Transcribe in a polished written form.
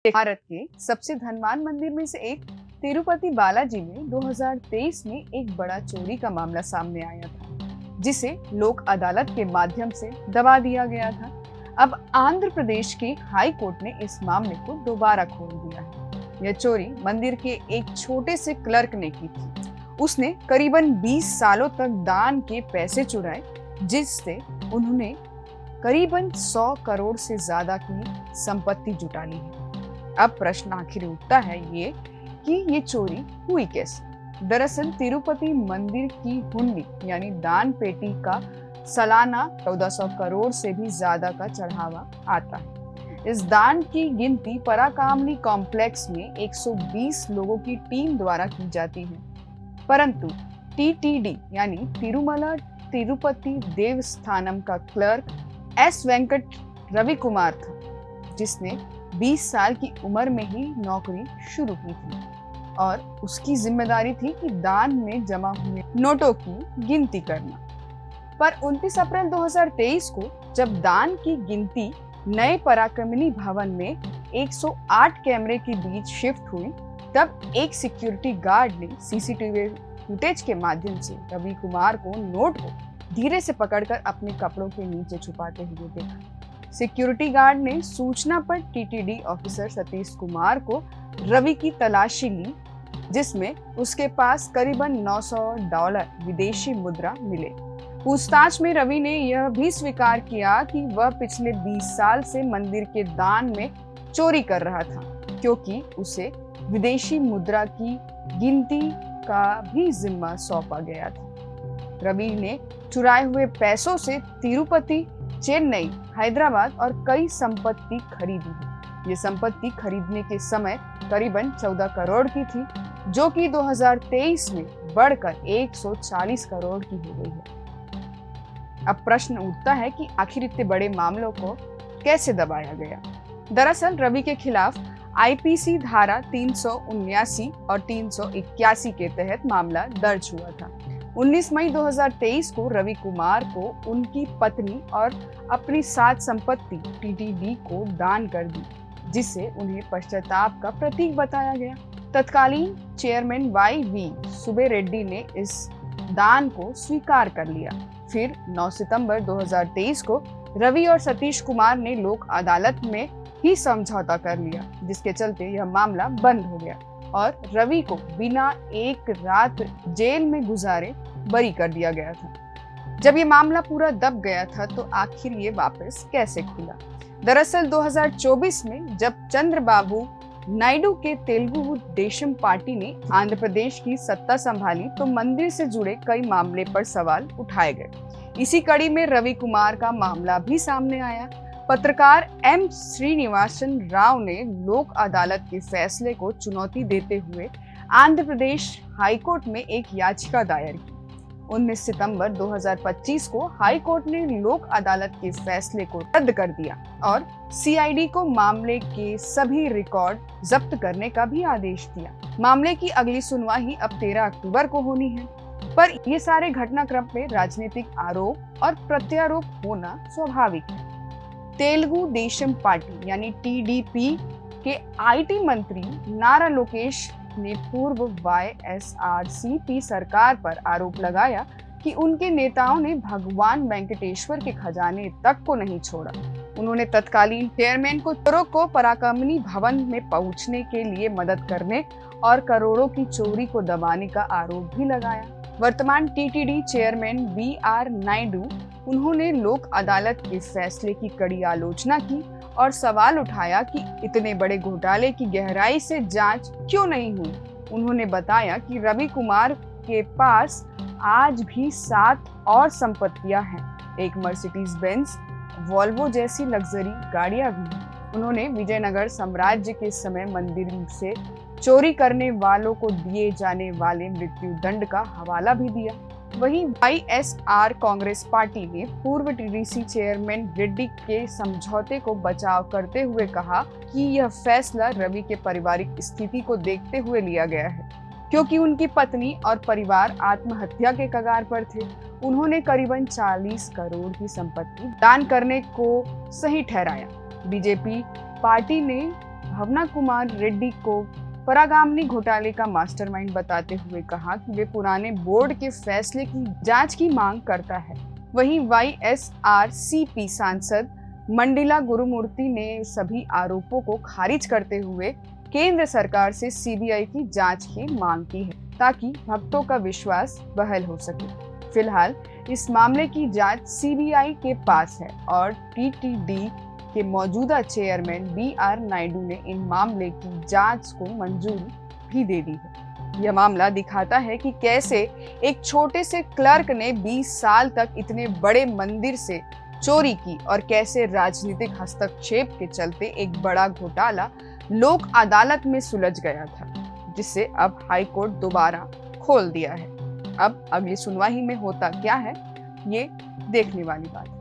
भारत के सबसे धनवान मंदिर में से एक तिरुपति बालाजी में 2023 में एक बड़ा चोरी का मामला सामने आया था, जिसे लोक अदालत के माध्यम से दबा दिया गया था। अब आंध्र प्रदेश के हाई कोर्ट ने इस मामले को दोबारा खोल दिया है। यह चोरी मंदिर के एक छोटे से क्लर्क ने की थी। उसने करीबन 20 सालों तक दान के पैसे चुराए, जिससे उन्होंने करीबन 100 करोड़ से ज्यादा की संपत्ति जुटा ली है। अब प्रश्न आखिर उठता है कि ये चोरी हुई कैसे। दरअसल तिरुपति मंदिर की हुंडी यानी दान पेटी का सालाना 1400 करोड़ से भी ज्यादा का चढ़ावा आता है। इस दान की गिनती पराकामनी कॉम्प्लेक्स में 120 लोगों की टीम द्वारा की जाती है, परंतु टीटीडी यानी तिरुमला तिरुपति देवस्थानम का क्लर्क एस वेंकट रवि कुमार था, जिसने 20 साल की उम्र में ही नौकरी शुरू की थी और उसकी जिम्मेदारी थी कि दान में जमा हुए नोटों की गिनती करना। पर 29 अप्रैल 2023 को जब दान की गिनती नए पराक्रमणी भवन में 108 कैमरे के बीच शिफ्ट हुई, तब एक सिक्योरिटी गार्ड ने सीसीटीवी फुटेज के माध्यम से रवि कुमार को नोट को धीरे से पकड़कर अपने कपड़ों के नीचे छुपाते हुए देखा। सिक्योरिटी गार्ड ने सूचना पर टीटीडी ऑफिसर सतीश कुमार को रवि की तलाशी ली, जिसमें उसके पास करीबन $900 विदेशी मुद्रा मिले। पूछताछ में रवि ने यह भी स्वीकार किया कि वह पिछले 20 साल से मंदिर के दान में चोरी कर रहा था, क्योंकि उसे विदेशी मुद्रा की गिनती का भी जिम्मा सौंपा गया था। रवि ने चुराए हुए पैसों से तिरुपति, चेन्नई, हैदराबाद और कई संपत्ति खरीदी है। ये संपत्ति खरीदने के समय करीबन 14 करोड़ की थी, जो कि 2023 में बढ़कर 140 करोड़ की हो गई है। अब प्रश्न उठता है कि आखिर इतने बड़े मामलों को कैसे दबाया गया। दरअसल रवि के खिलाफ आईपीसी धारा 379 और 381 के तहत मामला दर्ज हुआ था। 19 मई 2023 को रवि कुमार को उनकी पत्नी और अपनी 7 संपत्ति टीटीडी को दान कर दी, जिसे उन्हें पश्चाताप का प्रतीक बताया गया। तत्कालीन चेयरमैन वाई.वी. सुबे रेड्डी ने इस दान को स्वीकार कर लिया। फिर 9 सितंबर 2023 को रवि और सतीश कुमार ने लोक अदालत में ही समझौता कर लिया, जिसके चलते यह मामला बंद हो गया और रवि को बिना एक रात जेल में गुजारे बरी कर दिया गया था। जब ये मामला पूरा दब गया था, तो आखिर ये वापस कैसे खुला। दरअसल 2024 में जब चंद्रबाबू नायडू के तेलुगु देशम पार्टी ने आंध्र प्रदेश की सत्ता संभाली, तो मंदिर से जुड़े कई मामले पर सवाल उठाए गए। इसी कड़ी में रवि कुमार का मामला भी सामने आया। पत्रकार एम श्रीनिवासन राव ने लोक अदालत के फैसले को चुनौती देते हुए आंध्र प्रदेश हाईकोर्ट में एक याचिका दायर की। 19 सितंबर 2025 को हाईकोर्ट ने लोक अदालत के फैसले को रद्द कर दिया और सीआईडी को मामले के सभी रिकॉर्ड जब्त करने का भी आदेश दिया। मामले की अगली सुनवाई अब 13 अक्टूबर को होनी है। पर ये सारे घटनाक्रम में राजनीतिक आरोप और प्रत्यारोप होना स्वाभाविक है। तेलुगु देशम पार्टी यानी टीडीपी के आईटी मंत्री नारा लोकेश ने पूर्व वाईएसआरसीपी सरकार पर आरोप लगाया कि उनके नेताओं ने भगवान वेंकटेश्वर के खजाने तक को नहीं छोड़ा। उन्होंने तत्कालीन चेयरमैन को चोरों को पराक्रमणी भवन में पहुंचने के लिए मदद करने और करोड़ों की चोरी को दबाने का आरोप भी लगाया। वर्तमान टीटीडी चेयरमैन बी.आर. नायडू उन्होंने लोक अदालत के फैसले की कड़ी आलोचना की और सवाल उठाया कि इतने बड़े घोटाले की गहराई से जांच क्यों नहीं हुई। उन्होंने बताया कि रवि कुमार के पास आज भी 7 और संपत्तियां हैं। एक मर्सिडीज बेंज, वॉल्वो जैसी लग्जरी गाड़ियां भी हैं। उन्होंने विजयनगर साम्राज्य के समय मंदिर से चोरी करने वालों को दिए जाने वाले मृत्यु दंड का हवाला भी दिया। वहीं वाईएसआर कांग्रेस पार्टी ने पूर्व टीडीसी चेयरमैन रेड्डी के समझौते को बचाव करते हुए कहा कि यह फैसला रवि के पारिवारिक स्थिति को देखते हुए लिया गया है, क्योंकि उनकी पत्नी और परिवार आत्महत्या के कगार पर थे। उन्होंने करीबन 40 करोड़ की संपत्ति दान करने को सही ठहराया। बीजेपी पार्टी ने भावना कुमार रेड्डी को परागामनी घोटाले का मास्टरमाइंड बताते हुए कहा कि वे पुराने बोर्ड के फैसले की जांच की मांग करता है। वहीं वाईएसआरसीपी सांसद मंडिला गुरुमूर्ति ने सभी आरोपों को खारिज करते हुए केंद्र सरकार से सीबीआई की जांच की मांग की है ताकि भक्तों का विश्वास बहाल हो सके। फिलहाल इस मामले की जांच सीबीआई के पास है और टीटीडी के मौजूदा चेयरमैन बीआर नायडू ने इन मामले की जांच को मंजूरी भी दे दी है। यह मामला दिखाता है कि कैसे एक छोटे से क्लर्क ने 20 साल तक इतने बड़े मंदिर से चोरी की और कैसे राजनीतिक हस्तक्षेप के चलते एक बड़ा घोटाला लोक अदालत में सुलझ गया था, जिसे अब हाई कोर्ट दोबारा खोल दिया है। अब अगली सुनवाई में होता क्या है, ये देखने वाली बात है।